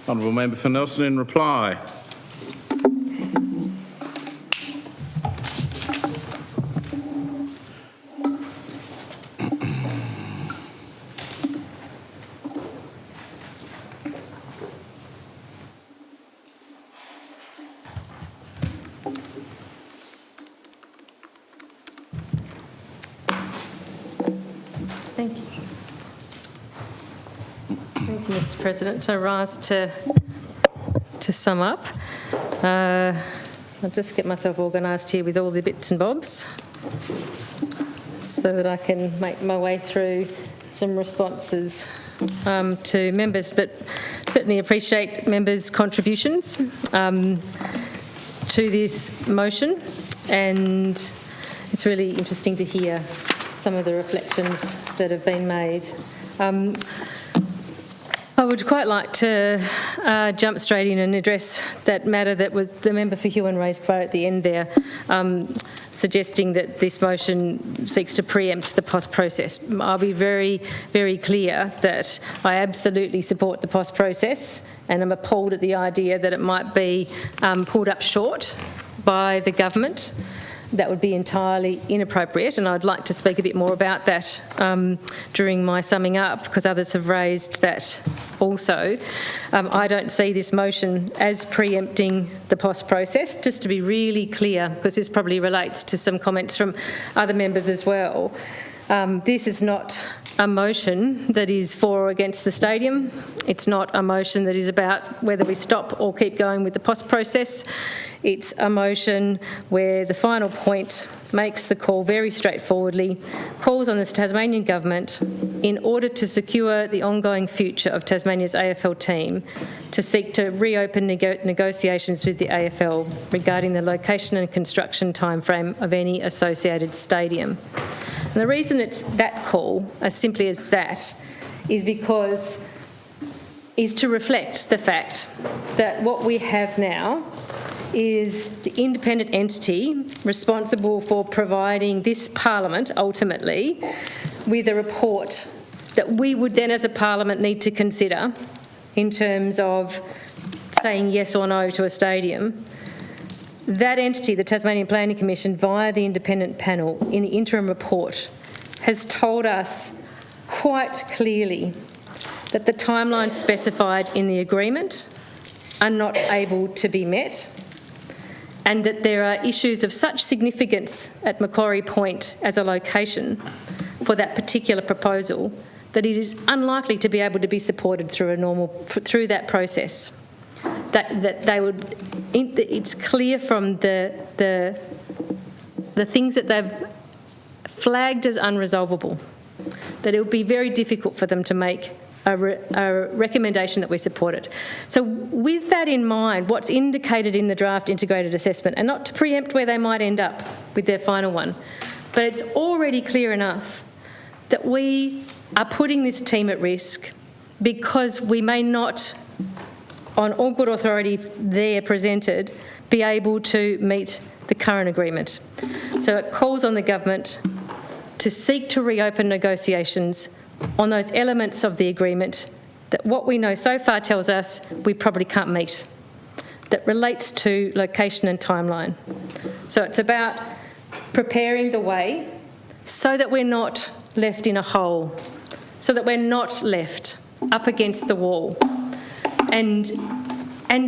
Honourable Member for Nelson in reply. Thank you. Thank you, Mr. President. I rise to sum up. I'll just get myself organised here with all the bits and bobs so that I can make my way through some responses to members, but certainly appreciate members' contributions to this motion, and it's really interesting to hear some of the reflections that have been made. I would quite like to jump straight in and address that matter that was the member for Huon raised right at the end there, suggesting that this motion seeks to preempt the POS process. I'll be very, very clear that I absolutely support the POS process, and I'm appalled at the idea that it might be pulled up short by the government. That would be entirely inappropriate, and I'd like to speak a bit more about that during my summing up, because others have raised that also. I don't see this motion as preempting the POS process, just to be really clear, because this probably relates to some comments from other members as well. This is not a motion that is for or against the stadium. It's not a motion that is about whether we stop or keep going with the POS process. It's a motion where the final point makes the call very straightforwardly, calls on the Tasmanian Government, in order to secure the ongoing future of Tasmania's AFL team, to seek to reopen negotiations with the AFL regarding the location and construction timeframe of any associated stadium. And the reason it's that call, as simply as that, is to reflect the fact that what we have now is the independent entity responsible for providing this Parliament, ultimately, with a report that we would then as a Parliament need to consider in terms of saying yes or no to a stadium. That entity, the Tasmanian Planning Commission, via the independent panel in the interim report, has told us quite clearly that the timelines specified in the agreement are not able to be met, and that there are issues of such significance at Macquarie Point as a location for that particular proposal that it is unlikely to be able to be supported through that process. That they would. It's clear from the things that they've flagged as unresolvable that it would be very difficult for them to make a recommendation that we support it. So with that in mind, what's indicated in the draft integrated assessment, and not to preempt where they might end up with their final one, but it's already clear enough that we are putting this team at risk because we may not, on all good authority there presented, be able to meet the current agreement. So it calls on the government to seek to reopen negotiations on those elements of the agreement that what we know so far tells us we probably can't meet, that relates to location and timeline. So it's about preparing the way so that we're not left in a hole, so that we're not left up against the wall, and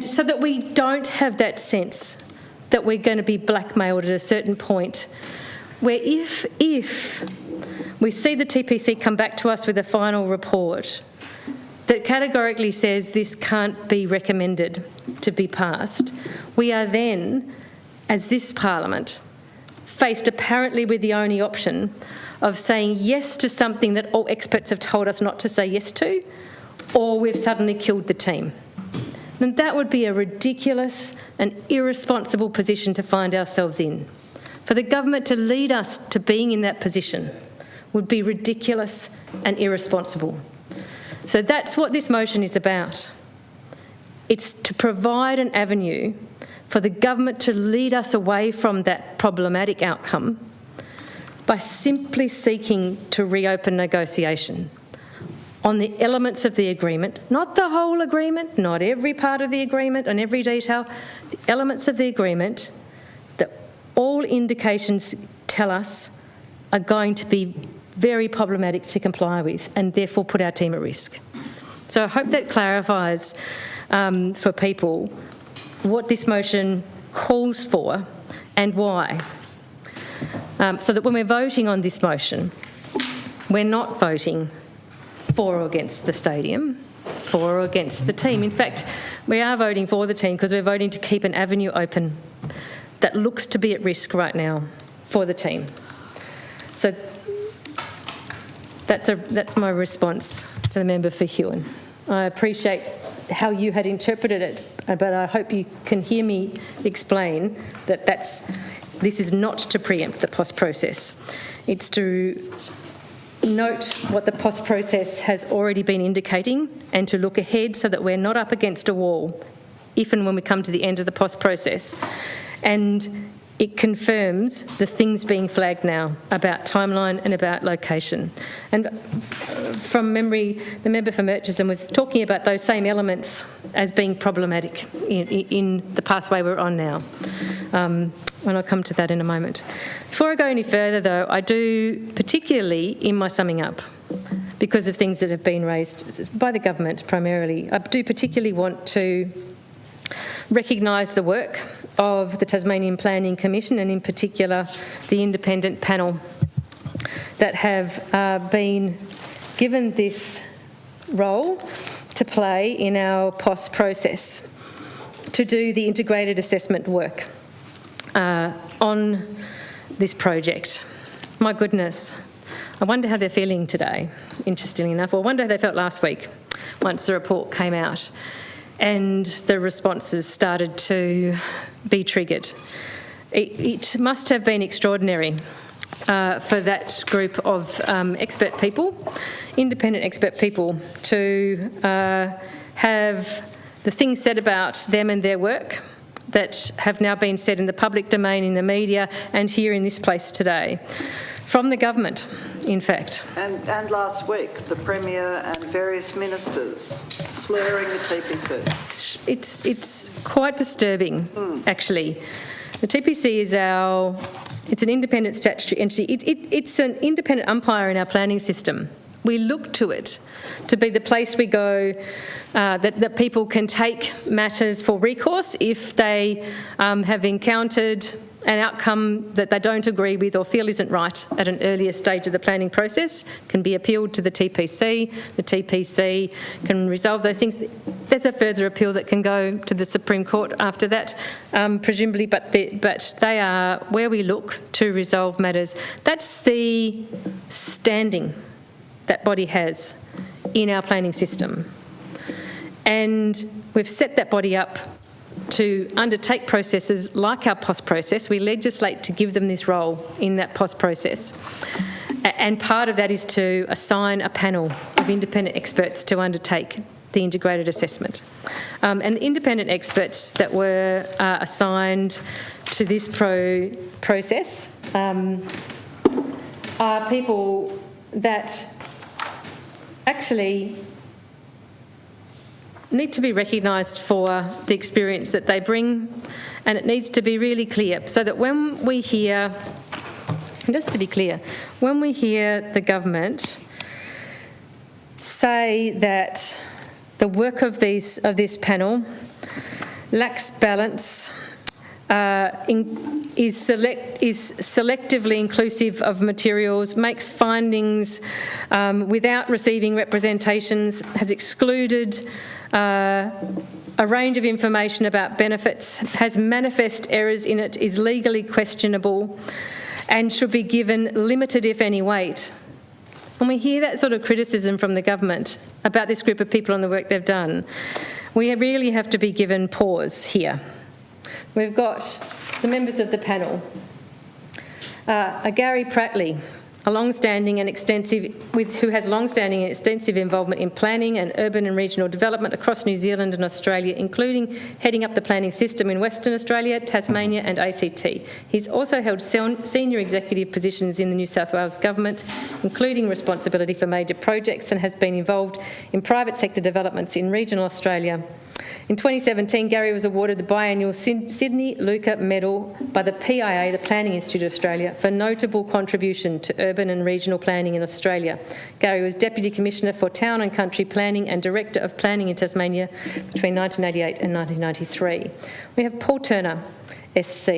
so that we don't have that sense that we're going to be blackmailed at a certain point, where if we see the TPC come back to us with a final report that categorically says this can't be recommended to be passed, we are then, as this Parliament, faced apparently with the only option of saying yes to something that all experts have told us not to say yes to, or we've suddenly killed the team. And that would be a ridiculous and irresponsible position to find ourselves in. For the government to lead us to being in that position would be ridiculous and irresponsible. So that's what this motion is about. It's to provide an avenue for the government to lead us away from that problematic outcome by simply seeking to reopen negotiation on the elements of the agreement, not the whole agreement, not every part of the agreement and every detail, the elements of the agreement that all indications tell us are going to be very problematic to comply with and therefore put our team at risk. So I hope that clarifies for people what this motion calls for and why. So that when we're voting on this motion, we're not voting for or against the stadium, for or against the team. In fact, we are voting for the team because we're voting to keep an avenue open that looks to be at risk right now for the team. So that's my response to the member for Huon. I appreciate how you had interpreted it, but I hope you can hear me explain that this is not to preempt the POS process. It's to note what the POS process has already been indicating and to look ahead so that we're not up against a wall if and when we come to the end of the POS process. And it confirms the things being flagged now about timeline and about location. And from memory, the member for Murchison was talking about those same elements as being problematic in the pathway we're on now. And I'll come to that in a moment. Before I go any further, though, I do, particularly in my summing up, because of things that have been raised by the government primarily, I do particularly want to recognise the work of the Tasmanian Planning Commission and in particular the independent panel that have been given this role to play in our POS process to do the integrated assessment work on this project. My goodness, I wonder how they're feeling today, interestingly enough, or I wonder how they felt last week once the report came out and the responses started to be triggered. It must have been extraordinary for that group of expert people, independent expert people, to have the things said about them and their work that have now been said in the public domain, in the media, and here in this place today. From the government, in fact. And last week, the Premier and various ministers slurring the TPC. It's quite disturbing, actually. The TPC is it's an independent statutory entity. It's an independent umpire in our planning system. We look to it to be the place we go that people can take matters for recourse if they have encountered an outcome that they don't agree with or feel isn't right at an earlier stage of the planning process, can be appealed to the TPC. The TPC can resolve those things. There's a further appeal that can go to the Supreme Court after that, presumably, but they are where we look to resolve matters. That's the standing that body has in our planning system. And we've set that body up to undertake processes like our POS process. We legislate to give them this role in that POS process. And part of that is to assign a panel of independent experts to undertake the integrated assessment. And the independent experts that were assigned to this process are people that actually need to be recognised for the experience that they bring, and it needs to be really clear so that when we hear, just to be clear, when we hear the government say that the work of this panel lacks balance, is selectively inclusive of materials, makes findings without receiving representations, has excluded a range of information about benefits, has manifest errors in it, is legally questionable and should be given limited, if any, weight. When we hear that sort of criticism from the government about this group of people and the work they've done, we really have to be given pause here. We've got the members of the panel. Gary Prattley, who has long-standing and extensive involvement in planning and urban and regional development across New Zealand and Australia, including heading up the planning system in Western Australia, Tasmania and ACT. He's also held senior executive positions in the New South Wales Government, including responsibility for major projects, and has been involved in private sector developments in regional Australia. In 2017, Gary was awarded the biannual Sydney Luca Medal by the PIA, the Planning Institute of Australia, for notable contribution to urban and regional planning in Australia. Gary was Deputy Commissioner for Town and Country Planning and Director of Planning in Tasmania between 1988 and 1993. We have Paul Turner, SC.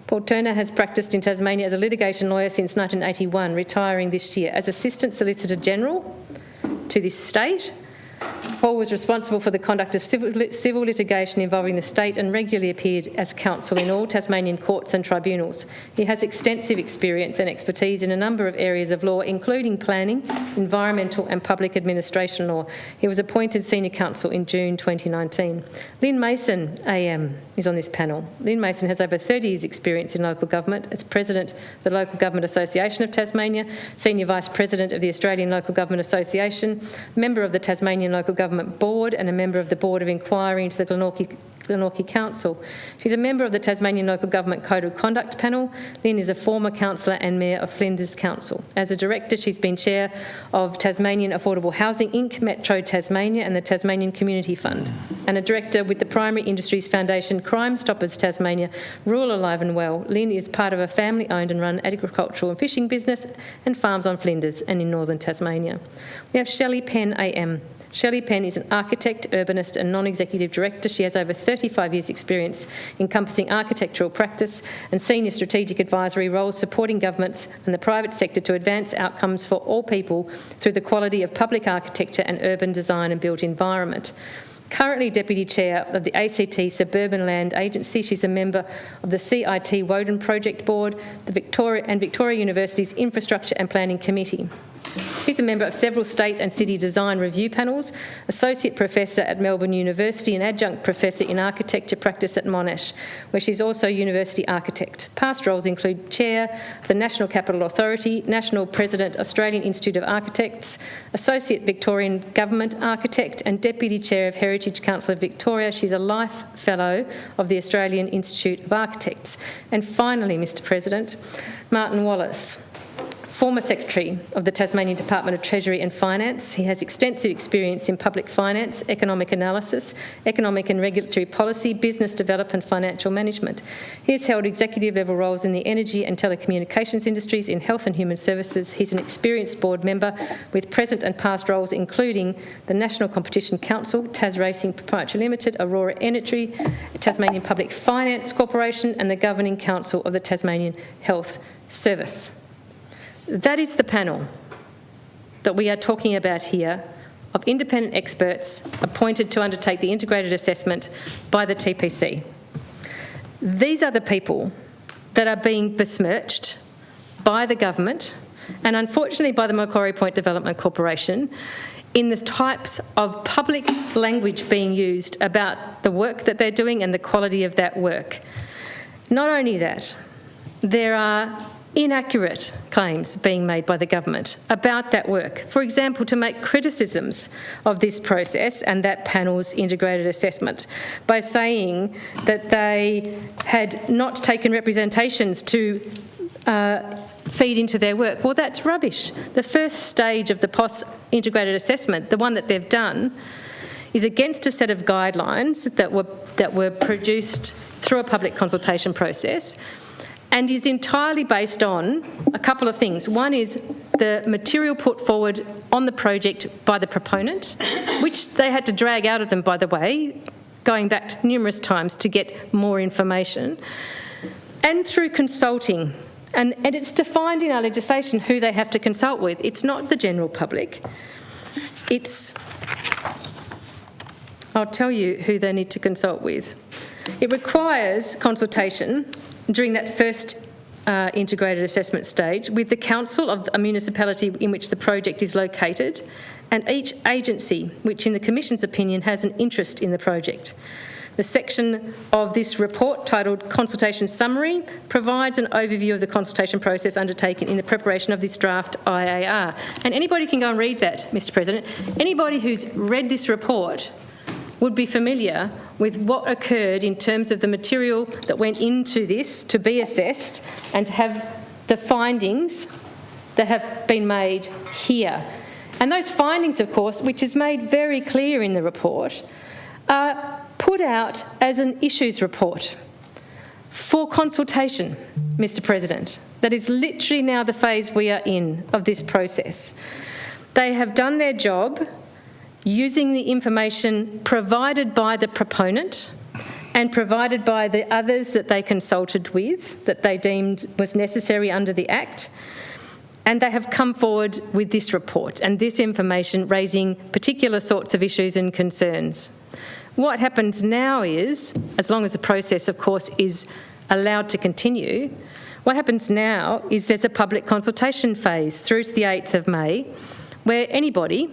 Paul Turner has practised in Tasmania as a litigation lawyer since 1981, retiring this year as Assistant Solicitor General to this state. Paul was responsible for the conduct of civil litigation involving the state and regularly appeared as counsel in all Tasmanian courts and tribunals. He has extensive experience and expertise in a number of areas of law, including planning, environmental and public administration law. He was appointed Senior Counsel in June 2019. Lynn Mason, AM, is on this panel. Lynn Mason has over 30 years' experience in local government as President of the Local Government Association of Tasmania, Senior Vice President of the Australian Local Government Association, member of the Tasmanian Local Government Board and a member of the Board of Inquiry into the Glenorchy Council. She's a member of the Tasmanian Local Government Code of Conduct Panel. Lynn is a former councillor and Mayor of Flinders Council. As a Director, she's been Chair of Tasmanian Affordable Housing Inc, Metro Tasmania and the Tasmanian Community Fund, and a Director with the Primary Industries Foundation, Crime Stoppers Tasmania, Rural Alive and Well. Lynn is part of a family-owned and run agricultural and fishing business and farms on Flinders and in northern Tasmania. We have Shelley Penn, AM. Shelley Penn is an architect, urbanist and non-executive director. She has over 35 years' experience encompassing architectural practice and senior strategic advisory roles supporting governments and the private sector to advance outcomes for all people through the quality of public architecture and urban design and built environment. Currently Deputy Chair of the ACT Suburban Land Agency, she's a member of the CIT Woden Project Board, the Victoria University's Infrastructure and Planning Committee. She's a member of several state and city design review panels, Associate Professor at Melbourne University and Adjunct Professor in Architecture Practice at Monash, where she's also University Architect. Past roles include Chair of the National Capital Authority, National President, Australian Institute of Architects, Associate Victorian Government Architect and Deputy Chair of Heritage Council of Victoria. She's a Life Fellow of the Australian Institute of Architects. And finally, Mr President, Martin Wallace, former Secretary of the Tasmanian Department of Treasury and Finance. He has extensive experience in public finance, economic analysis, economic and regulatory policy, business development, financial management. He has held executive level roles in the energy and telecommunications industries, in health and human services. He's an experienced board member with present and past roles including the National Competition Council, Tas Racing Proprietary Limited, Aurora Energy, Tasmanian Public Finance Corporation and the Governing Council of the Tasmanian Health Service. That is the panel that we are talking about here of independent experts appointed to undertake the integrated assessment by the TPC. These are the people that are being besmirched by the government and unfortunately by the Macquarie Point Development Corporation in the types of public language being used about the work that they're doing and the quality of that work. Not only that, there are inaccurate claims being made by the government about that work. For example, to make criticisms of this process and that panel's integrated assessment by saying that they had not taken representations to feed into their work. Well, that's rubbish. The first stage of the POS integrated assessment, the one that they've done, is against a set of guidelines that were produced through a public consultation process, and is entirely based on a couple of things. One is the material put forward on the project by the proponent, which they had to drag out of them, by the way, going back numerous times to get more information, and through consulting. And it's defined in our legislation who they have to consult with. It's not the general public. I'll tell you who they need to consult with. It requires consultation during that first integrated assessment stage with the council of a municipality in which the project is located and each agency which in the Commission's opinion has an interest in the project. The section of this report titled Consultation Summary provides an overview of the consultation process undertaken in the preparation of this draft IAR. And anybody can go and read that, Mr. President. Anybody who's read this report would be familiar with what occurred in terms of the material that went into this to be assessed and to have the findings that have been made here. And those findings, of course, which is made very clear in the report, are put out as an issues report for consultation, Mr. President. That is literally now the phase we are in of this process. They have done their job using the information provided by the proponent and provided by the others that they consulted with, that they deemed was necessary under the Act. And they have come forward with this report and this information raising particular sorts of issues and concerns. What happens now is, as long as the process, of course, is allowed to continue, what happens now is there's a public consultation phase through to the 8th of May where anybody,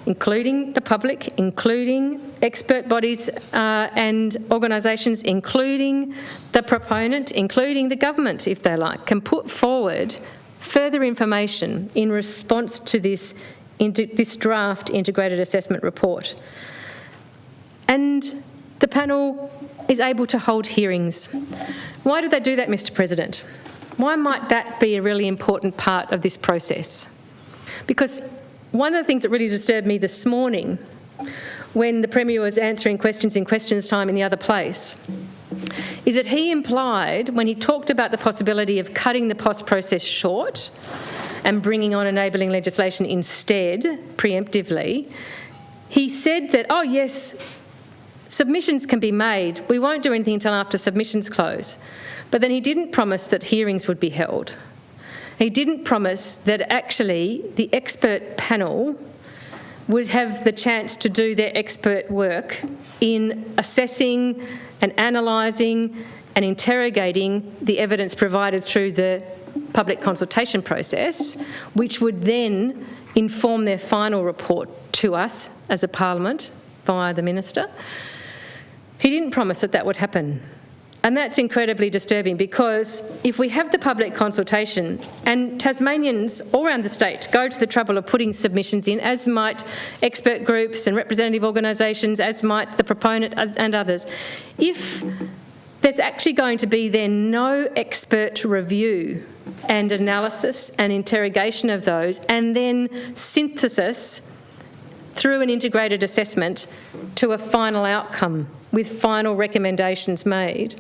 including the public, including expert bodies and organisations, including the proponent, including the government, if they like, can put forward further information in response to this draft integrated assessment report. And the panel is able to hold hearings. Why do they do that, Mr. President? Why might that be a really important part of this process? Because one of the things that really disturbed me this morning when the Premier was answering questions in questions time in the other place is that he implied, when he talked about the possibility of cutting the POS process short and bringing on enabling legislation instead, preemptively, he said that, oh yes, submissions can be made. We won't do anything until after submissions close. But then he didn't promise that hearings would be held. He didn't promise that actually the expert panel would have the chance to do their expert work in assessing and analysing and interrogating the evidence provided through the public consultation process, which would then inform their final report to us as a parliament via the minister. He didn't promise that that would happen. And that's incredibly disturbing because if we have the public consultation and Tasmanians all around the state go to the trouble of putting submissions in, as might expert groups and representative organisations, as might the proponent and others, if there's actually going to be then no expert review and analysis and interrogation of those and then synthesis through an integrated assessment to a final outcome with final recommendations made.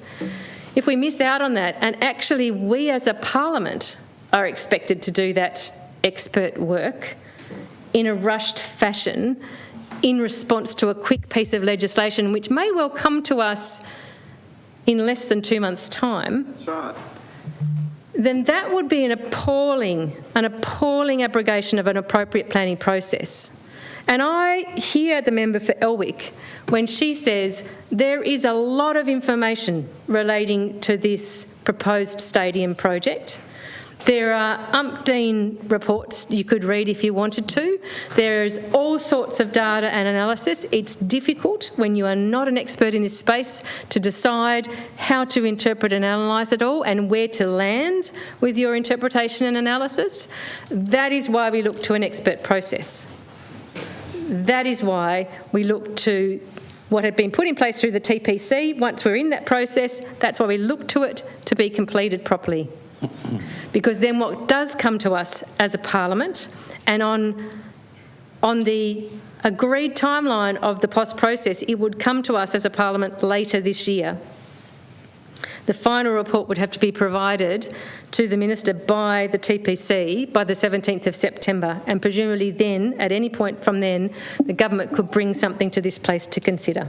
If we miss out on that, and actually we as a parliament are expected to do that expert work in a rushed fashion in response to a quick piece of legislation which may well come to us in less than 2 months' time, That's right. then that would be an appalling abrogation of an appropriate planning process. And I hear the member for Elwick when she says there is a lot of information relating to this proposed stadium project. There are umpteen reports you could read if you wanted to. There's all sorts of data and analysis. It's difficult when you are not an expert in this space to decide how to interpret and analyse it all and where to land with your interpretation and analysis. That is why we look to an expert process. That is why we look to what had been put in place through the TPC. Once we're in that process, that's why we look to it to be completed properly. Because then what does come to us as a parliament, and on the agreed timeline of the POS process, it would come to us as a parliament later this year. The final report would have to be provided to the minister by the TPC by the 17th of September, and presumably then, at any point from then, the government could bring something to this place to consider.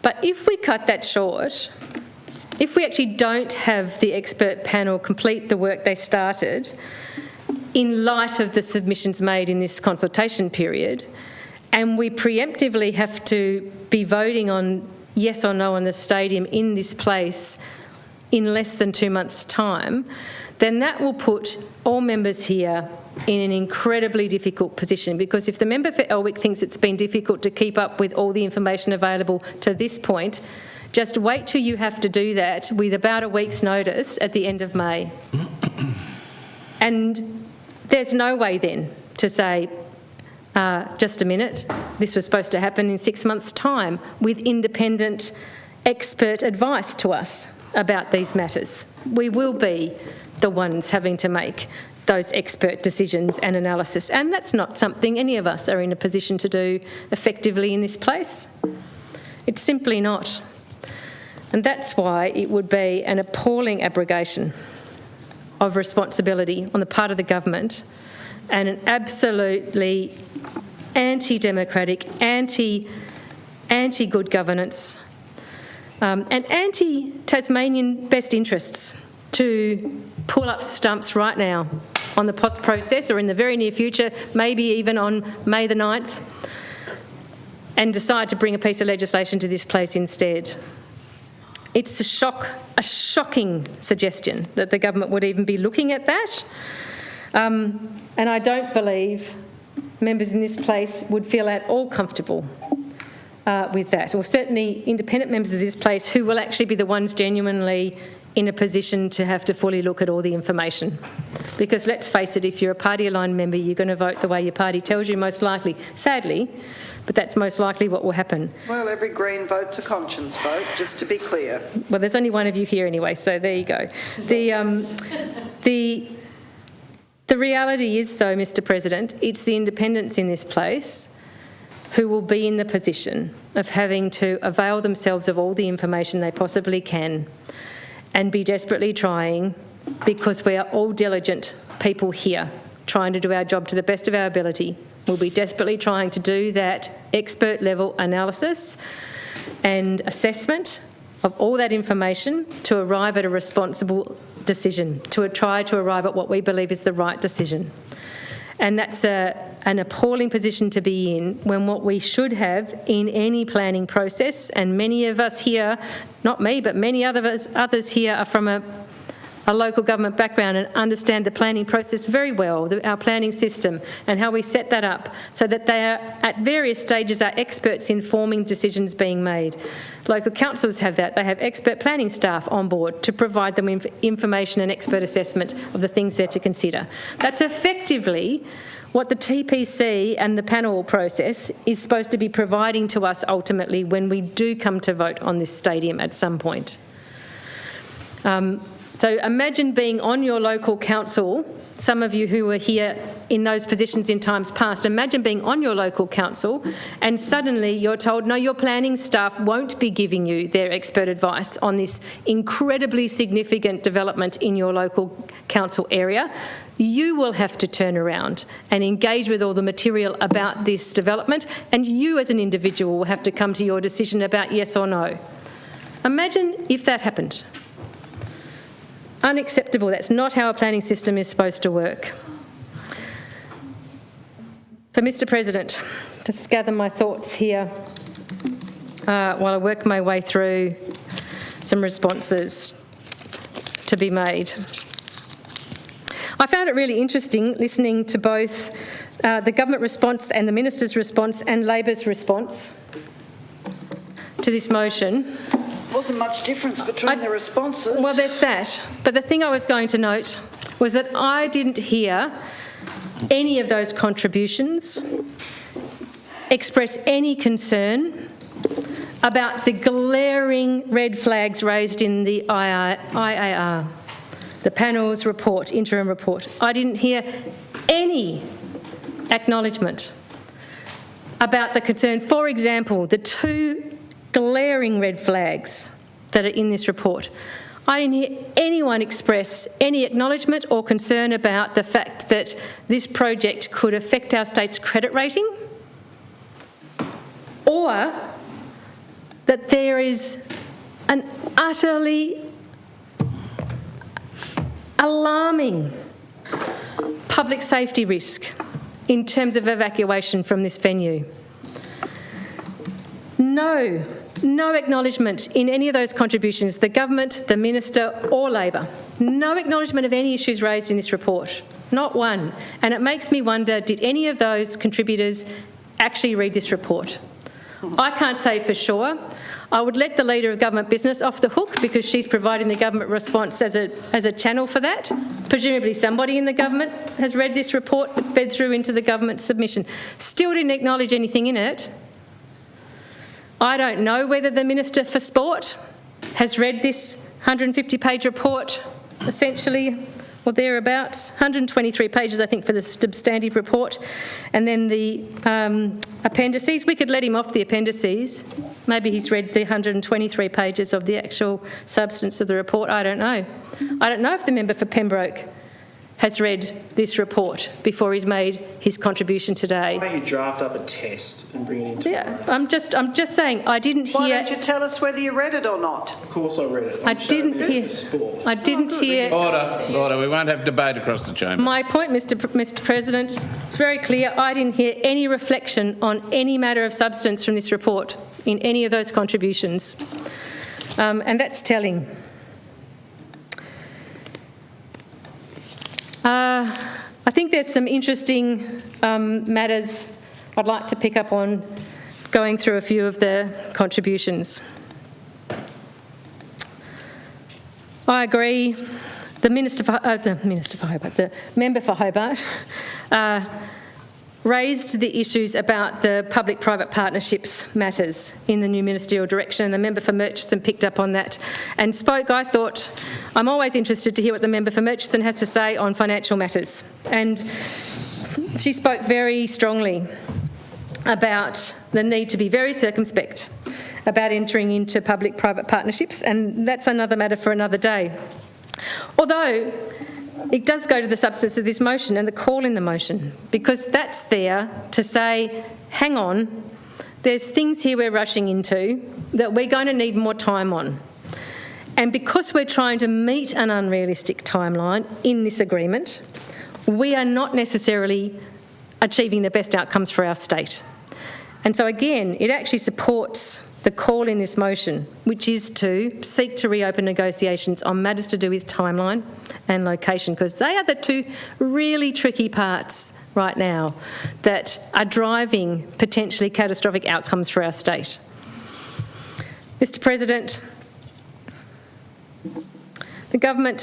But if we cut that short, if we actually don't have the expert panel complete the work they started in light of the submissions made in this consultation period, and we preemptively have to be voting on yes or no on the stadium in this place in less than 2 months' time, then that will put all members here in an incredibly difficult position, because if the member for Elwick thinks it's been difficult to keep up with all the information available to this point, just wait till you have to do that with about a week's notice at the end of May. And there's no way then to say, just a minute, this was supposed to happen in 6 months' time, with independent expert advice to us about these matters. We will be the ones having to make those expert decisions and analysis, and that's not something any of us are in a position to do effectively in this place. It's simply not. And that's why it would be an appalling abrogation of responsibility on the part of the government, and an absolutely anti-democratic, anti-good governance, and anti-Tasmanian best interests to pull up stumps right now on the POS process, or in the very near future, maybe even on May the 9th, and decide to bring a piece of legislation to this place instead. It's a shocking suggestion that the government would even be looking at that. And I don't believe members in this place would feel at all comfortable with that, or certainly independent members of this place who will actually be the ones genuinely in a position to have to fully look at all the information. Because let's face it, if you're a party-aligned member, you're going to vote the way your party tells you, most likely. Sadly, but that's most likely what will happen. Well, every Green vote's a conscience vote, just to be clear. Well, there's only one of you here anyway, so there you go. The reality is, though, Mr President, it's the independents in this place who will be in the position of having to avail themselves of all the information they possibly can, and be desperately trying, because we are all diligent people here trying to do our job to the best of our ability. We'll be desperately trying to do that expert level analysis and assessment of all that information to arrive at a responsible decision, to try to arrive at what we believe is the right decision. And that's an appalling position to be in, when what we should have in any planning process, and many of us here, not me, but many others here are from a local government background and understand the planning process very well, our planning system and how we set that up so that they are, at various stages, are experts in forming decisions being made. Local councils have that. They have expert planning staff on board to provide them with information and expert assessment of the things they're to consider. That's effectively what the TPC and the panel process is supposed to be providing to us ultimately when we do come to vote on this stadium at some point. So imagine being on your local council, some of you who were here in those positions in times past, imagine being on your local council and suddenly you're told, no, your planning staff won't be giving you their expert advice on this incredibly significant development in your local council area. You will have to turn around and engage with all the material about this development, and you as an individual will have to come to your decision about yes or no. Imagine if that happened. Unacceptable. That's not how a planning system is supposed to work. So, Mr President, just gather my thoughts here while I work my way through some responses to be made. I found it really interesting listening to both the government response and the minister's response and Labor's response to this motion. Wasn't much difference between the responses. Well, there's that. But the thing I was going to note was that I didn't hear any of those contributions express any concern about the glaring red flags raised in the IAR, the panel's report, interim report. I didn't hear any acknowledgement about the concern. For example, the two glaring red flags that are in this report. I didn't hear anyone express any acknowledgement or concern about the fact that this project could affect our state's credit rating, or that there is an utterly alarming public safety risk in terms of evacuation from this venue. No No acknowledgement in any of those contributions, the government, the minister or Labor. No acknowledgement of any issues raised in this report. Not one. And it makes me wonder, did any of those contributors actually read this report? I can't say for sure. I would let the Leader of Government Business off the hook because she's providing the government response as a channel for that. Presumably somebody in the government has read this report, fed through into the government submission. Still didn't acknowledge anything in it. I don't know whether the Minister for Sport has read this 150-page report, essentially, or thereabouts. 123 pages, I think, for the substantive report. And then the appendices. We could let him off the appendices. Maybe he's read the 123 pages of the actual substance of the report. I don't know. I don't know if the member for Pembroke has read this report before he's made his contribution today. Why don't you draft up a test and bring it into? Yeah, I'm just saying I didn't hear. Why don't you tell us whether you read it or not? Of course I read it. I didn't hear. I didn't hear. Order. We won't have debate across the chamber. My point, Mr. President, it's very clear. I didn't hear any reflection on any matter of substance from this report in any of those contributions, and that's telling. I think there's some interesting matters I'd like to pick up on going through a few of the contributions. I agree. The member for Hobart raised the issues about the public-private partnerships matters in the new ministerial direction, and the member for Murchison picked up on that and spoke. I thought, I'm always interested to hear what the member for Murchison has to say on financial matters, and she spoke very strongly about the need to be very circumspect about entering into public-private partnerships, and that's another matter for another day. Although it does go to the substance of this motion and the call in the motion, because that's there to say, hang on, there's things here we're rushing into that we're going to need more time on. And because we're trying to meet an unrealistic timeline in this agreement, we are not necessarily achieving the best outcomes for our state. And so again, it actually supports the call in this motion, which is to seek to reopen negotiations on matters to do with timeline and location, because they are the two really tricky parts right now that are driving potentially catastrophic outcomes for our state. Mr. President, the government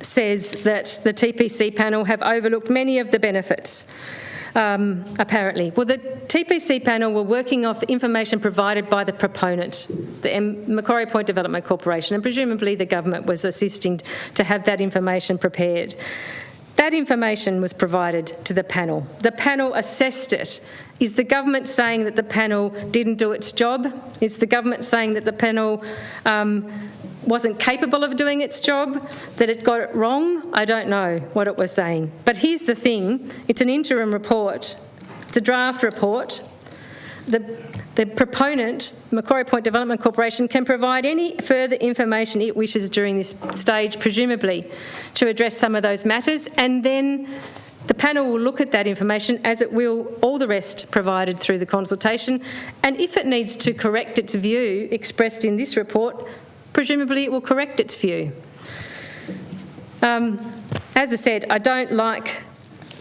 says that the TPC panel have overlooked many of the benefits. Apparently. Well, the TPC panel were working off information provided by the proponent, the Macquarie Point Development Corporation, and presumably the government was assisting to have that information prepared. That information was provided to the panel. The panel assessed it. Is the government saying that the panel didn't do its job? Is the government saying that the panel wasn't capable of doing its job, that it got it wrong? I don't know what it was saying. But here's the thing, it's an interim report, it's a draft report. The proponent, Macquarie Point Development Corporation, can provide any further information it wishes during this stage, presumably, to address some of those matters, and then the panel will look at that information, as it will all the rest provided through the consultation, and if it needs to correct its view expressed in this report, presumably it will correct its view. As I said, I don't like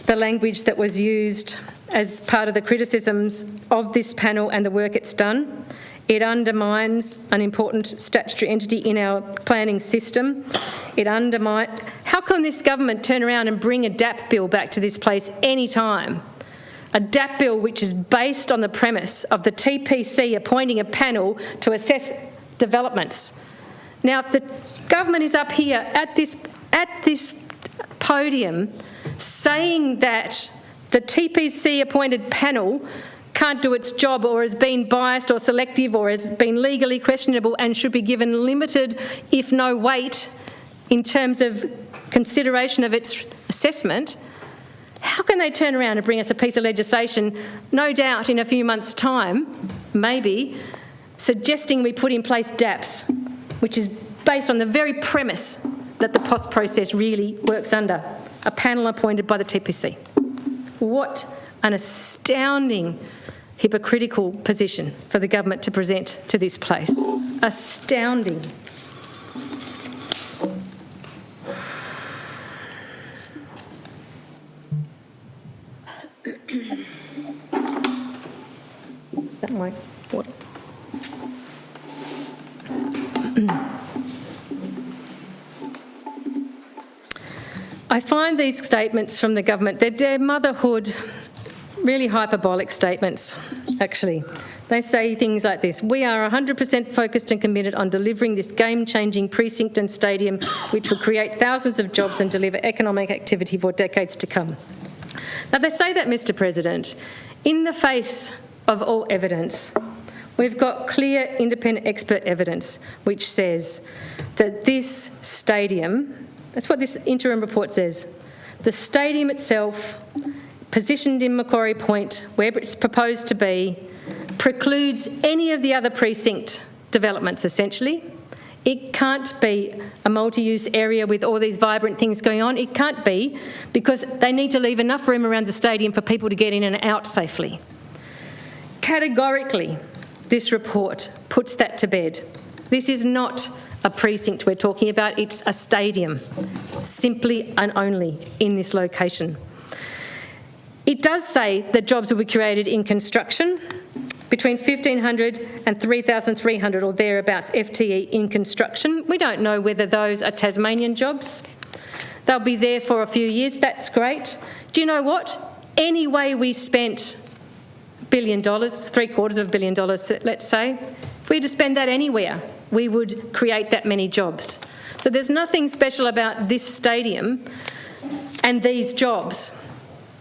the language that was used as part of the criticisms of this panel and the work it's done. It undermines an important statutory entity in our planning system. How can this government turn around and bring a DAP bill back to this place any time? A DAP bill which is based on the premise of the TPC appointing a panel to assess developments. Now, if the government is up here at this podium saying that the TPC appointed panel can't do its job, or has been biased or selective, or has been legally questionable and should be given limited, if no weight, in terms of consideration of its assessment, how can they turn around and bring us a piece of legislation, no doubt in a few months' time, maybe, suggesting we put in place DAPs, which is based on the very premise that the POS process really works under, a panel appointed by the TPC. What an astounding hypocritical position for the government to present to this place. Astounding. Is that my water? I find these statements from the government, they're motherhood, really hyperbolic statements, actually. They say things like this: we are 100% focused and committed on delivering this game-changing precinct and stadium which will create thousands of jobs and deliver economic activity for decades to come. Now, they say that, Mr President, in the face of all evidence. We've got clear independent expert evidence which says that this stadium, that's what this interim report says, the stadium itself, positioned in Macquarie Point, where it's proposed to be, precludes any of the other precinct developments, essentially. It can't be a multi-use area with all these vibrant things going on. It can't be, because they need to leave enough room around the stadium for people to get in and out safely. Categorically, this report puts that to bed. This is not a precinct we're talking about, it's a stadium, simply and only in this location. It does say that jobs will be created in construction, between 1,500 and 3,300 or thereabouts FTE in construction. We don't know whether those are Tasmanian jobs. They'll be there for a few years, that's great. Do you know what? Any way we spent $1 billion, $750 million, let's say, if we had to spend that anywhere, we would create that many jobs. So there's nothing special about this stadium and these jobs.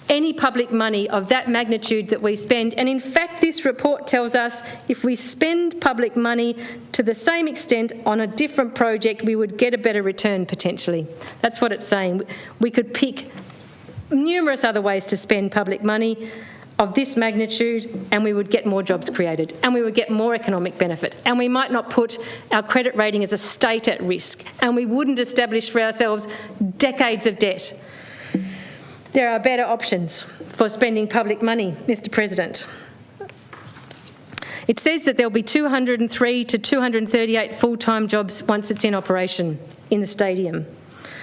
Any public money of that magnitude that we spend, and in fact this report tells us if we spend public money to the same extent on a different project, we would get a better return potentially. That's what it's saying. We could pick numerous other ways to spend public money of this magnitude, and we would get more jobs created, and we would get more economic benefit, and we might not put our credit rating as a state at risk, and we wouldn't establish for ourselves decades of debt. There are better options for spending public money, Mr President. It says that there'll be 203 to 238 full-time jobs once it's in operation in the stadium.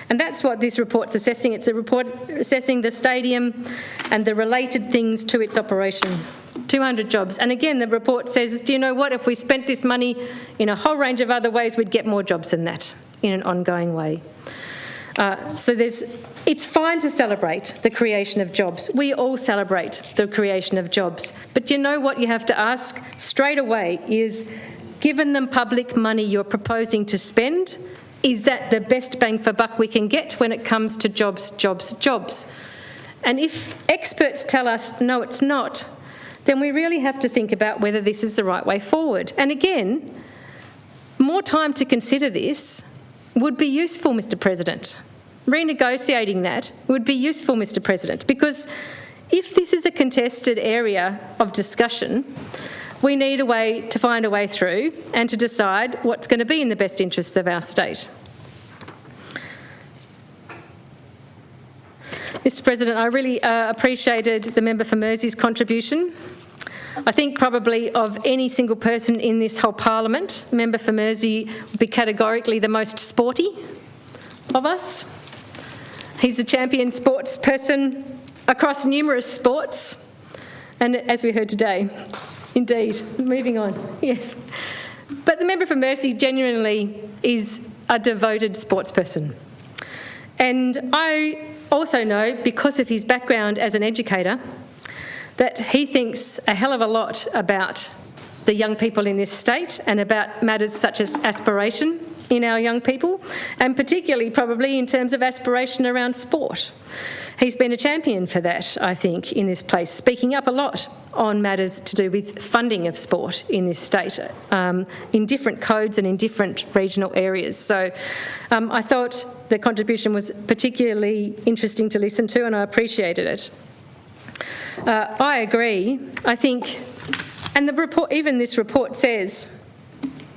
And that's what this report's assessing. It's a report assessing the stadium and the related things to its operation. 200 jobs. And again, the report says, do you know what? If we spent this money in a whole range of other ways, we'd get more jobs than that in an ongoing way. It's fine to celebrate the creation of jobs. We all celebrate the creation of jobs. But you know what you have to ask straight away is, given the public money you're proposing to spend, is that the best bang for buck we can get when it comes to jobs, jobs, jobs? And if experts tell us, no, it's not, then we really have to think about whether this is the right way forward. And again, more time to consider this would be useful, Mr President. Renegotiating that would be useful, Mr President, because if this is a contested area of discussion, we need a way to find a way through and to decide what's going to be in the best interests of our state. Mr President, I really appreciated the member for Mersey's contribution. I think probably of any single person in this whole parliament, member for Mersey would be categorically the most sporty of us. He's a champion sports person across numerous sports, and as we heard today, indeed, moving on, yes. But the member for Mersey genuinely is a devoted sports person. And I also know, because of his background as an educator, that he thinks a hell of a lot about the young people in this state and about matters such as aspiration in our young people, and particularly probably in terms of aspiration around sport. He's been a champion for that, I think, in this place, speaking up a lot on matters to do with funding of sport in this state, in different codes and in different regional areas. So I thought the contribution was particularly interesting to listen to, and I appreciated it. I agree. I think, and the report, even this report says,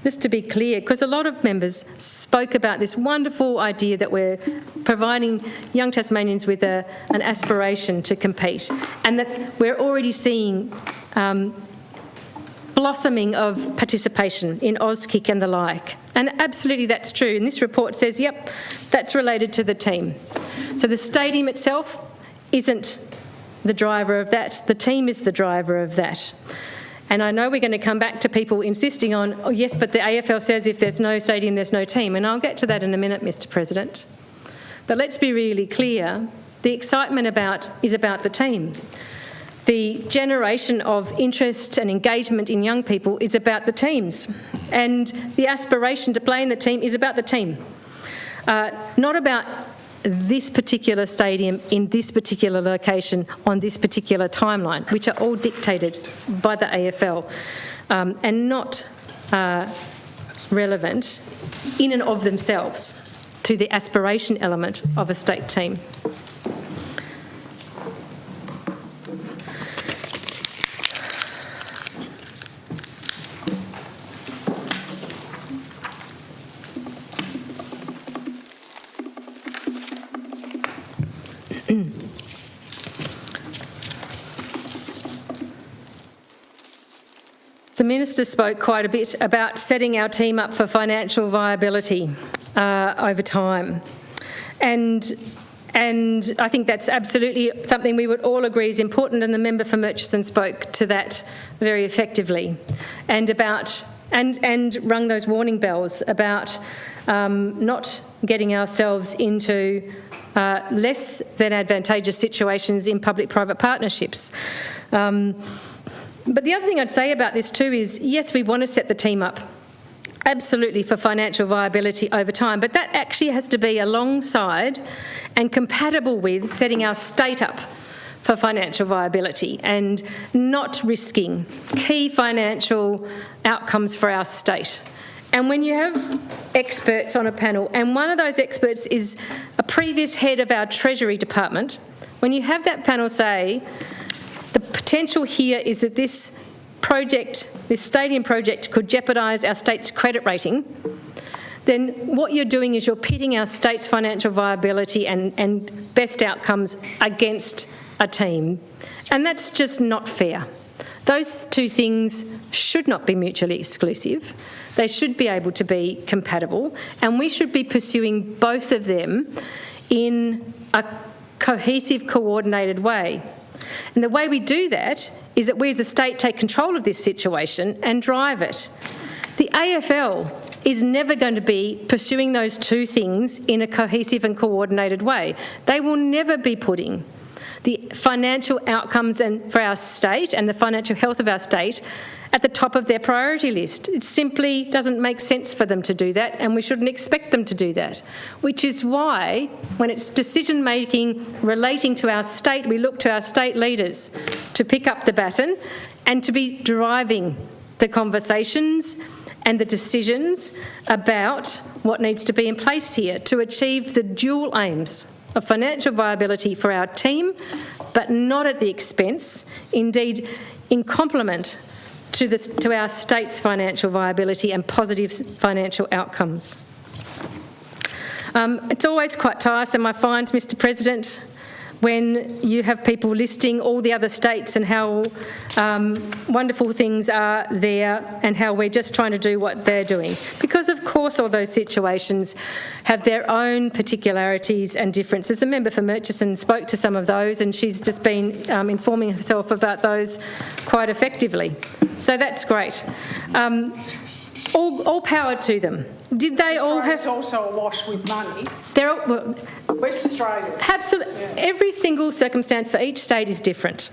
just to be clear, because a lot of members spoke about this wonderful idea that we're providing young Tasmanians with an aspiration to compete, and that we're already seeing blossoming of participation in Auskick and the like. And absolutely that's true. And this report says, yep, that's related to the team. So the stadium itself isn't the driver of that. The team is the driver of that. And I know we're going to come back to people insisting on, oh yes, but the AFL says if there's no stadium, there's no team. And I'll get to that in a minute, Mr. President. But let's be really clear. The excitement is about the team. The generation of interest and engagement in young people is about the teams. And the aspiration to play in the team is about the team. Not about this particular stadium in this particular location on this particular timeline, which are all dictated by the AFL and not relevant in and of themselves to the aspiration element of a state team. The Minister spoke quite a bit about setting our team up for financial viability over time. And I think that's absolutely something we would all agree is important, and the member for Murchison spoke to that very effectively and rung those warning bells about not getting ourselves into less than advantageous situations in public-private partnerships. But the other thing I'd say about this too is, yes, we want to set the team up absolutely for financial viability over time, but that actually has to be alongside and compatible with setting our state up for financial viability and not risking key financial outcomes for our state. And when you have experts on a panel, and one of those experts is a previous head of our Treasury Department, when you have that panel say, the potential here is that this stadium project could jeopardise our state's credit rating, then what you're doing is you're pitting our state's financial viability and best outcomes against a team. And that's just not fair. Those two things should not be mutually exclusive. They should be able to be compatible, and we should be pursuing both of them in a cohesive, coordinated way. And the way we do that is that we as a state take control of this situation and drive it. The AFL is never going to be pursuing those two things in a cohesive and coordinated way. They will never be putting the financial outcomes for our state and the financial health of our state at the top of their priority list. It simply doesn't make sense for them to do that, and we shouldn't expect them to do that, which is why when it's decision-making relating to our state, we look to our state leaders to pick up the baton and to be driving the conversations and the decisions about what needs to be in place here to achieve the dual aims of financial viability for our team, but not at the expense, indeed in complement to our state's financial viability and positive financial outcomes. It's always quite tiresome, I find, Mr. President, when you have people listing all the other states and how wonderful things are there and how we're just trying to do what they're doing. Because, of course, all those situations have their own particularities and differences. The member for Murchison spoke to some of those, and she's just been informing herself about those quite effectively. So that's great. All power to them. Did they all have... Australia's also awash with money. They're all, well, West Australia. absolutely. Yeah. Every single circumstance for each state is different.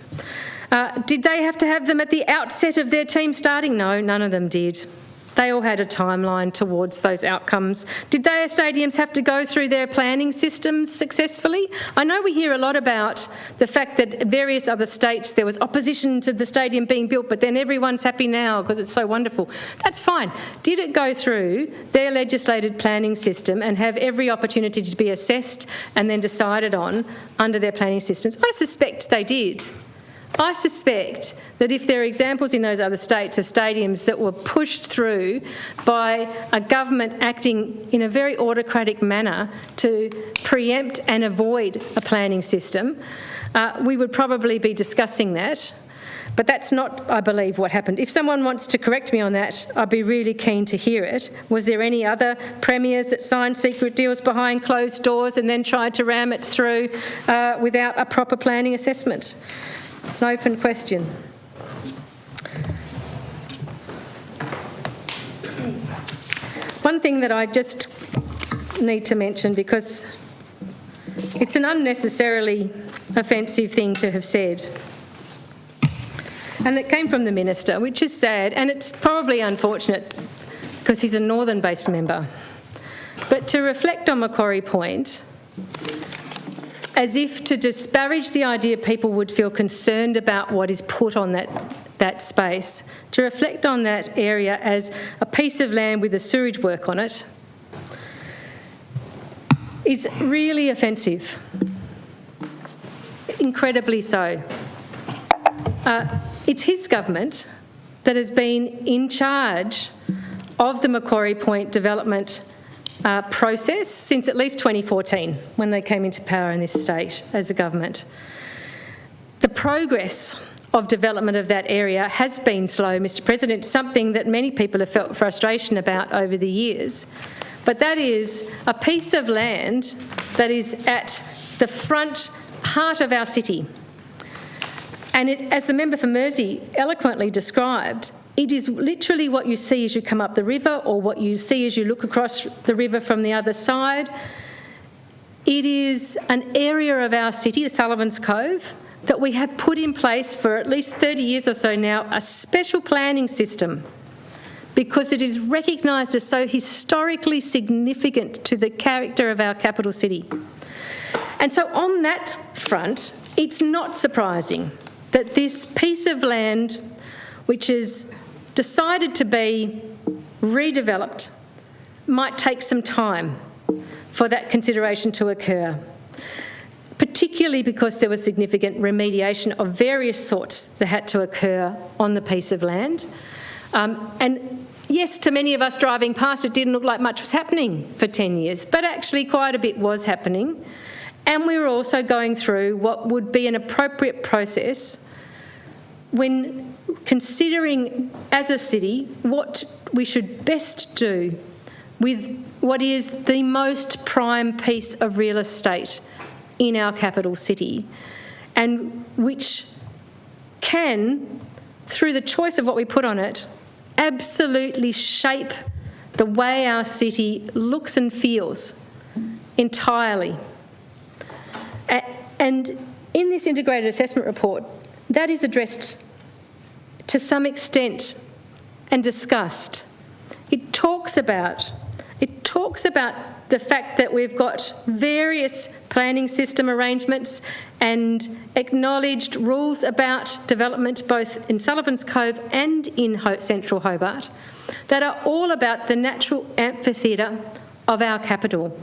Did they have to have them at the outset of their team starting? No, none of them did. They all had a timeline towards those outcomes. Did their stadiums have to go through their planning systems successfully? I know we hear a lot about the fact that various other states, there was opposition to the stadium being built, but then everyone's happy now because it's so wonderful. That's fine. Did it go through their legislated planning system and have every opportunity to be assessed and then decided on under their planning systems? I suspect they did. I suspect that if there are examples in those other states of stadiums that were pushed through by a government acting in a very autocratic manner to preempt and avoid a planning system, we would probably be discussing that. But that's not, I believe, what happened. If someone wants to correct me on that, I'd be really keen to hear it. Was there any other premiers that signed secret deals behind closed doors and then tried to ram it through without a proper planning assessment? It's an open question. One thing that I just need to mention, because it's an unnecessarily offensive thing to have said, and it came from the Minister, which is sad, and it's probably unfortunate because he's a northern-based member. But to reflect on Macquarie Point, as if to disparage the idea people would feel concerned about what is put on that space, to reflect on that area as a piece of land with a sewerage work on it is really offensive, incredibly so. It's his government that has been in charge of the Macquarie Point development process since at least 2014, when they came into power in this state as a government. The progress of development of that area has been slow, Mr President, something that many people have felt frustration about over the years. But that is a piece of land that is at the front heart of our city. And it, as the member for Mersey eloquently described, it is literally what you see as you come up the river or what you see as you look across the river from the other side. It is an area of our city, the Sullivan's Cove, that we have put in place for at least 30 years or so now, a special planning system, because it is recognised as so historically significant to the character of our capital city. And so on that front, it's not surprising that this piece of land, which is decided to be redeveloped, might take some time for that consideration to occur, particularly because there was significant remediation of various sorts that had to occur on the piece of land. And yes, to many of us driving past, it didn't look like much was happening for 10 years, but actually quite a bit was happening. And we were also going through what would be an appropriate process when considering as a city what we should best do with what is the most prime piece of real estate in our capital city, and which can, through the choice of what we put on it, absolutely shape the way our city looks and feels entirely. And in this integrated assessment report, that is addressed to some extent and discussed. It talks about the fact that we've got various planning system arrangements and acknowledged rules about development both in Sullivan's Cove and in Central Hobart that are all about the natural amphitheatre of our capital.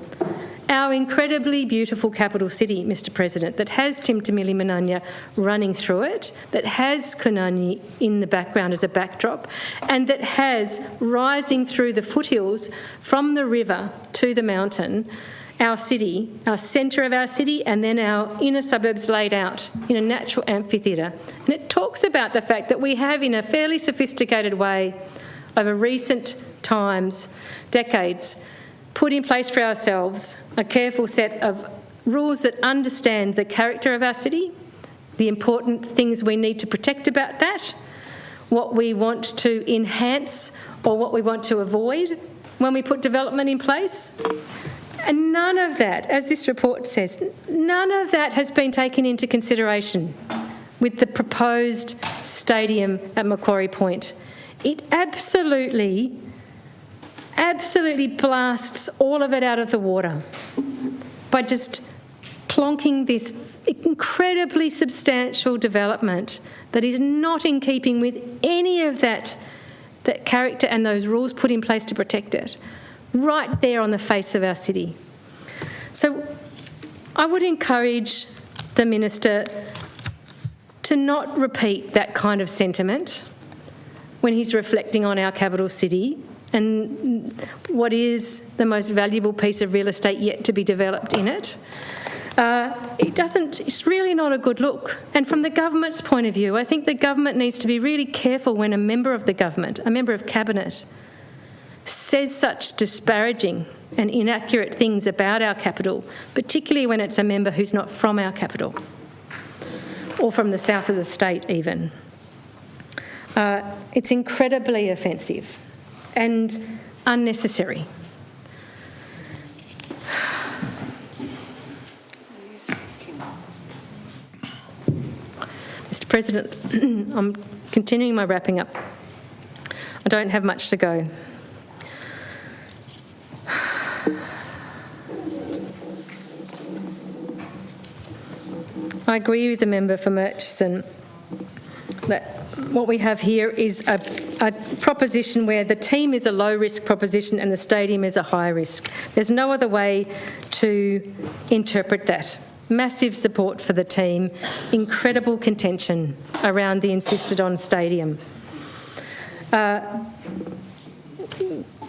Our incredibly beautiful capital city, Mr President, that has Timtimili Mananya running through it, that has Kununyi in the background as a backdrop, and that has, rising through the foothills from the river to the mountain, our city, our centre of our city, and then our inner suburbs laid out in a natural amphitheatre. And it talks about the fact that we have, in a fairly sophisticated way, over recent times, decades, put in place for ourselves a careful set of rules that understand the character of our city, the important things we need to protect about that, what we want to enhance or what we want to avoid when we put development in place. And none of that, as this report says, none of that has been taken into consideration with the proposed stadium at Macquarie Point. It absolutely blasts all of it out of the water by just plonking this incredibly substantial development that is not in keeping with any of that character and those rules put in place to protect it, right there on the face of our city. So I would encourage the Minister to not repeat that kind of sentiment when he's reflecting on our capital city and what is the most valuable piece of real estate yet to be developed in it. It's really not a good look. And from the government's point of view, I think the government needs to be really careful when a member of the government, a member of cabinet, says such disparaging and inaccurate things about our capital, particularly when it's a member who's not from our capital or from the south of the state even. It's incredibly offensive and unnecessary. Mr. President, I'm continuing my wrapping up. I don't have much to go. I agree with the member for Murchison that what we have here is a proposition where the team is a low-risk proposition and the stadium is a high risk. There's no other way to interpret that. Massive support for the team, incredible contention around the insisted-on stadium.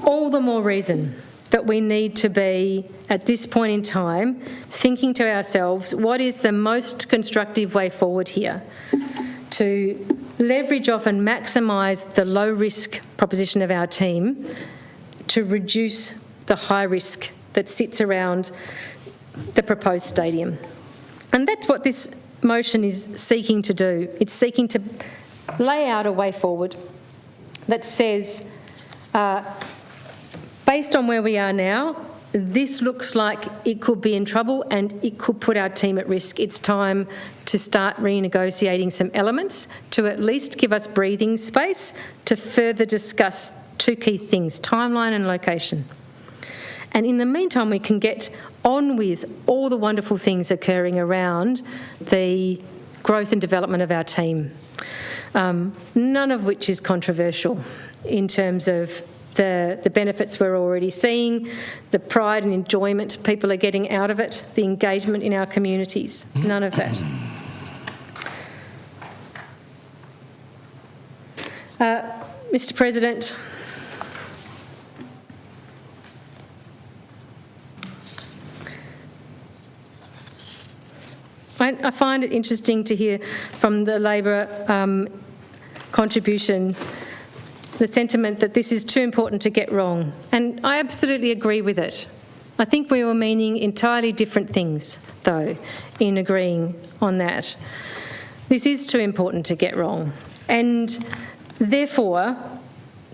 All the more reason that we need to be, at this point in time, thinking to ourselves, what is the most constructive way forward here to leverage off and maximise the low-risk proposition of our team to reduce the high risk that sits around the proposed stadium. And that's what this motion is seeking to do. It's seeking to lay out a way forward that says, based on where we are now, this looks like it could be in trouble and it could put our team at risk. It's time to start renegotiating some elements to at least give us breathing space to further discuss two key things, timeline and location. And in the meantime, we can get on with all the wonderful things occurring around the growth and development of our team, none of which is controversial in terms of the benefits we're already seeing, the pride and enjoyment people are getting out of it, the engagement in our communities, none of that. Mr. President, I find it interesting to hear from the Labor contribution the sentiment that this is too important to get wrong. And I absolutely agree with it. I think we were meaning entirely different things, though, in agreeing on that. This is too important to get wrong. And therefore,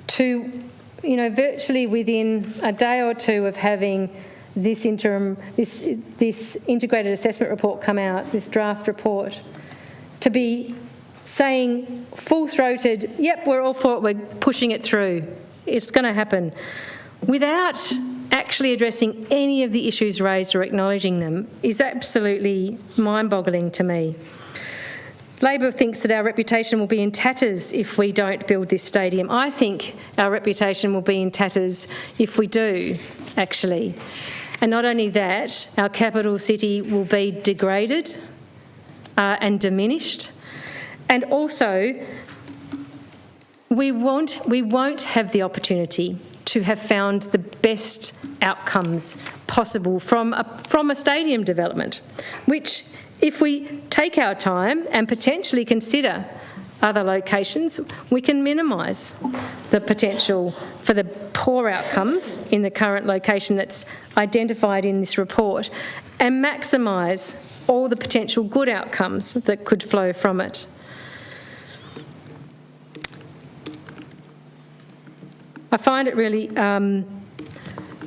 virtually within a day or two of having this integrated assessment report come out, this draft report, to be saying full-throated, yep, we're all for it, we're pushing it through, it's going to happen, without actually addressing any of the issues raised or acknowledging them, is absolutely mind-boggling to me. Labor thinks that our reputation will be in tatters if we don't build this stadium. I think our reputation will be in tatters if we do, actually. And not only that, our capital city will be degraded and diminished. And also, we won't have the opportunity to have found the best outcomes possible from a stadium development, which, if we take our time and potentially consider other locations, we can minimise the potential for the poor outcomes in the current location that's identified in this report and maximise all the potential good outcomes that could flow from it. I find it really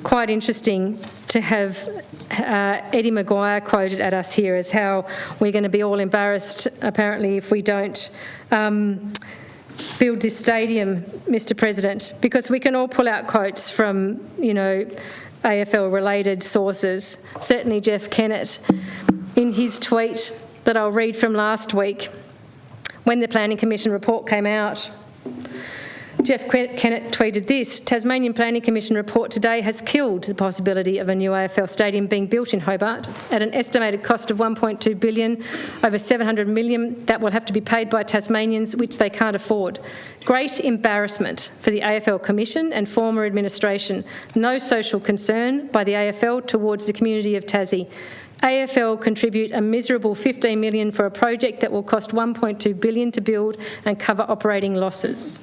quite interesting to have Eddie Maguire quoted at us here as how we're going to be all embarrassed, apparently, if we don't build this stadium, Mr. President, because we can all pull out quotes from, AFL-related sources. Certainly Jeff Kennett, in his tweet that I'll read from last week, when the Planning Commission report came out, Jeff Kennett tweeted this: Tasmanian Planning Commission report today has killed the possibility of a new AFL Stadium being built in Hobart at an estimated cost of $1.2 billion, over $700 million that will have to be paid by Tasmanians, which they can't afford. Great embarrassment for the AFL Commission and former administration. No social concern by the AFL towards the community of Tassie. AFL contribute a miserable $15 million for a project that will cost $1.2 billion to build and cover operating losses.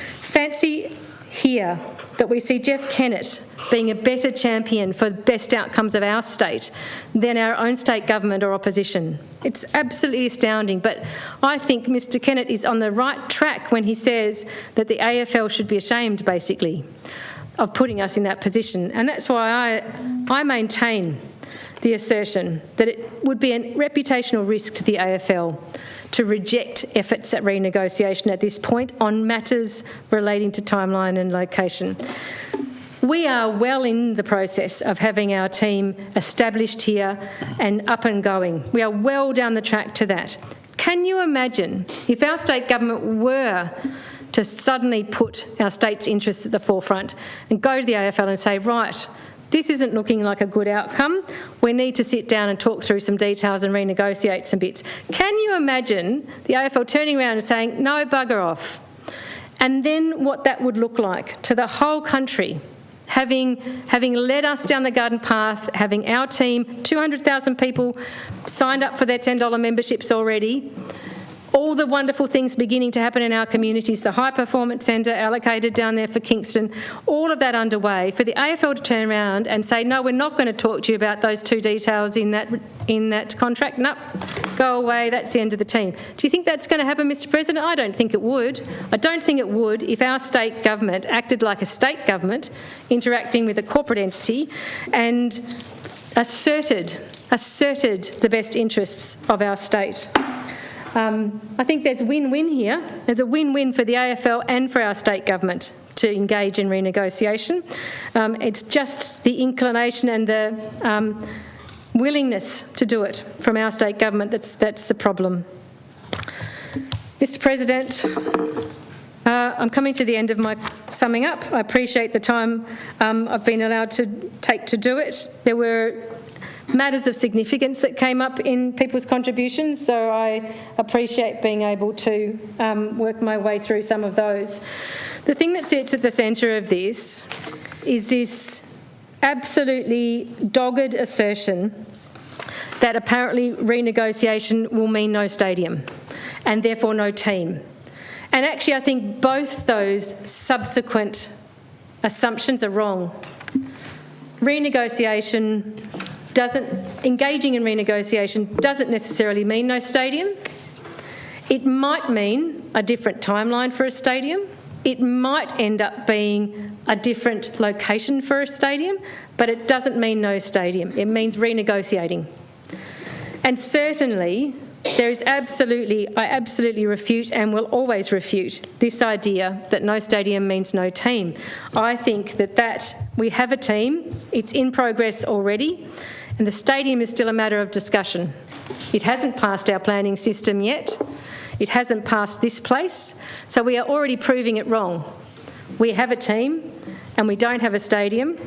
Fancy here that we see Jeff Kennett being a better champion for the best outcomes of our state than our own state government or opposition. It's absolutely astounding, but I think Mr Kennett is on the right track when he says that the AFL should be ashamed, basically, of putting us in that position. And that's why I maintain the assertion that it would be a reputational risk to the AFL to reject efforts at renegotiation at this point on matters relating to timeline and location. We are well in the process of having our team established here and up and going. We are well down the track to that. Can you imagine if our state government were to suddenly put our state's interests at the forefront and go to the AFL and say, right, this isn't looking like a good outcome. We need to sit down and talk through some details and renegotiate some bits. Can you imagine the AFL turning around and saying, no, bugger off? And then what that would look like to the whole country, having led us down the garden path, having our team, 200,000 people signed up for their $10 memberships already, all the wonderful things beginning to happen in our communities, the high performance centre allocated down there for Kingston, all of that underway, for the AFL to turn around and say, no, we're not going to talk to you about those two details in that contract. No, go away, that's the end of the team. Do you think that's going to happen, Mr President? I don't think it would. I don't think it would if our state government acted like a state government interacting with a corporate entity and asserted the best interests of our state. I think there's win-win here. There's a win-win for the AFL and for our state government to engage in renegotiation. It's just the inclination and the willingness to do it from our state government that's the problem. Mr President, I'm coming to the end of my summing up. I appreciate the time I've been allowed to take to do it. There were matters of significance that came up in people's contributions, so I appreciate being able to work my way through some of those. The thing that sits at the centre of this is this absolutely dogged assertion that apparently renegotiation will mean no stadium and therefore no team. And actually I think both those subsequent assumptions are wrong. Engaging in renegotiation doesn't necessarily mean no stadium. It might mean a different timeline for a stadium. It might end up being a different location for a stadium, but it doesn't mean no stadium. It means renegotiating. And certainly, I absolutely refute and will always refute this idea that no stadium means no team. I think that we have a team, it's in progress already, and the stadium is still a matter of discussion. It hasn't passed our planning system yet. It hasn't passed this place, so we are already proving it wrong. We have a team and we don't have a stadium,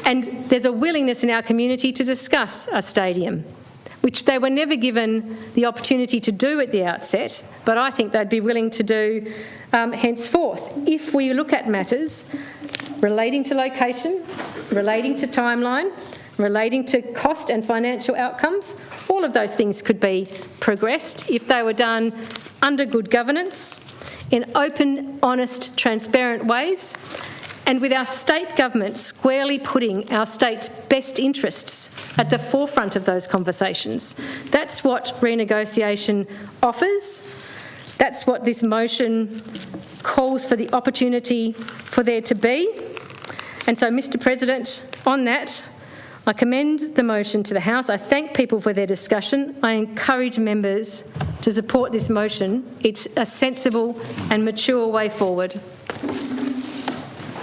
and there's a willingness in our community to discuss a stadium, which they were never given the opportunity to do at the outset, but I think they'd be willing to do henceforth. If we look at matters relating to location, relating to timeline, relating to cost and financial outcomes, all of those things could be progressed if they were done under good governance, in open, honest, transparent ways, and with our state government squarely putting our state's best interests at the forefront of those conversations. That's what renegotiation offers. That's what this motion calls for the opportunity for there to be. And so, Mr President, on that, I commend the motion to the House. I thank people for their discussion. I encourage members to support this motion. It's a sensible and mature way forward.